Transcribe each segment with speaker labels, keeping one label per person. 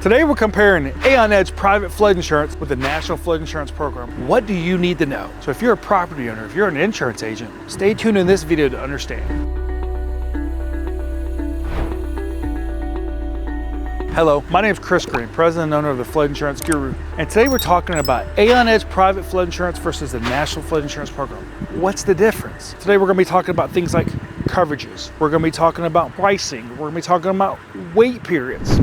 Speaker 1: Today we're comparing AON Edge private flood insurance with the National Flood Insurance Program. What do you need to know? So if you're a property owner, if you're an insurance agent, stay tuned in this video to understand. Hello, my name is Chris Green, President and owner of the FloodInsuranceGuru, and today we're talking about AON Edge private flood insurance versus the National Flood Insurance Program. What's the difference? Today we're going to be talking about things like coverages. We're going to be talking about pricing. We're going to be talking about wait periods.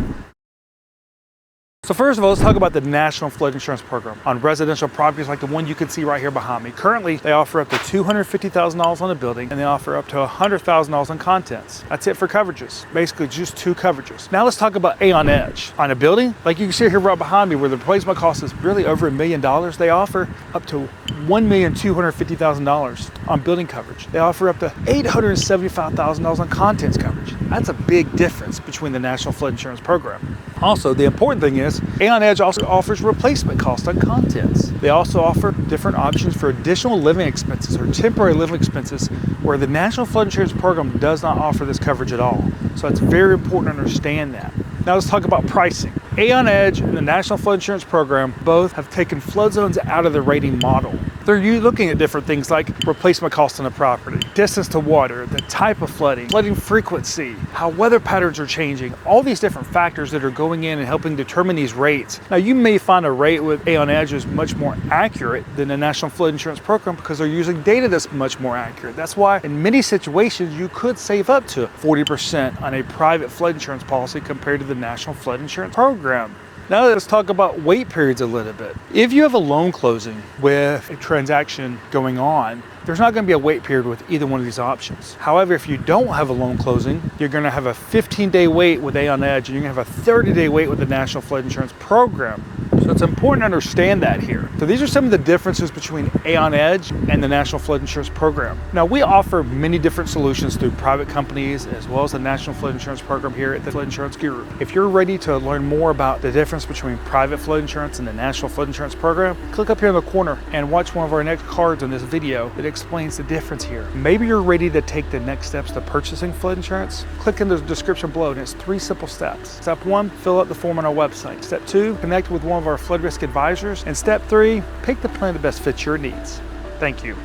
Speaker 1: So first of all, let's talk about the National Flood Insurance Program on residential properties like the one you can see right here behind me. Currently, they offer up to $250,000 on a building and they offer up to $100,000 on contents. That's it for coverages, basically just two coverages. Now let's talk about AON Edge. On a building, like you can see here right behind me where the replacement cost is really over $1 million, they offer up to $1,250,000 on building coverage. They offer up to $875,000 on contents coverage. That's a big difference between the National Flood Insurance Program. Also, the important thing is AON Edge also offers replacement cost on contents. They also offer different options for additional living expenses or temporary living expenses where the National Flood Insurance Program does not offer this coverage at all. So it's very important to understand that. Now let's talk about pricing. AON Edge and the National Flood Insurance Program both have taken flood zones out of the rating model. They're looking at different things like replacement cost on a property, distance to water, the type of flooding, flooding frequency, how weather patterns are changing, all these different factors that are going in and helping determine these rates. Now you may find a rate with AON Edge is much more accurate than the National Flood Insurance Program because they're using data that's much more accurate. That's why in many situations you could save up to 40% on a private flood insurance policy compared to the National Flood Insurance Program. Now let's talk about wait periods a little bit. If you have a loan closing with a transaction going on, there's not going to be a wait period with either one of these options. However, if you don't have a loan closing, you're going to have a 15-day wait with AON Edge and you're going to have a 30-day wait with the National Flood Insurance Program. So it's important to understand that here. So these are some of the differences between AON Edge and the National Flood Insurance Program. Now we offer many different solutions through private companies as well as the National Flood Insurance Program here at the Flood Insurance Guru. If you're ready to learn more about the difference between private flood insurance and the National Flood Insurance Program, click up here in the corner and watch one of our next cards in this video that explains the difference here. Maybe you're ready to take the next steps to purchasing flood insurance. Click in the description below and it's 3 simple steps. Step 1, fill out the form on our website. Step 2, connect with one of our flood risk advisors. And step 3, pick the plan that best fits your needs. Thank you.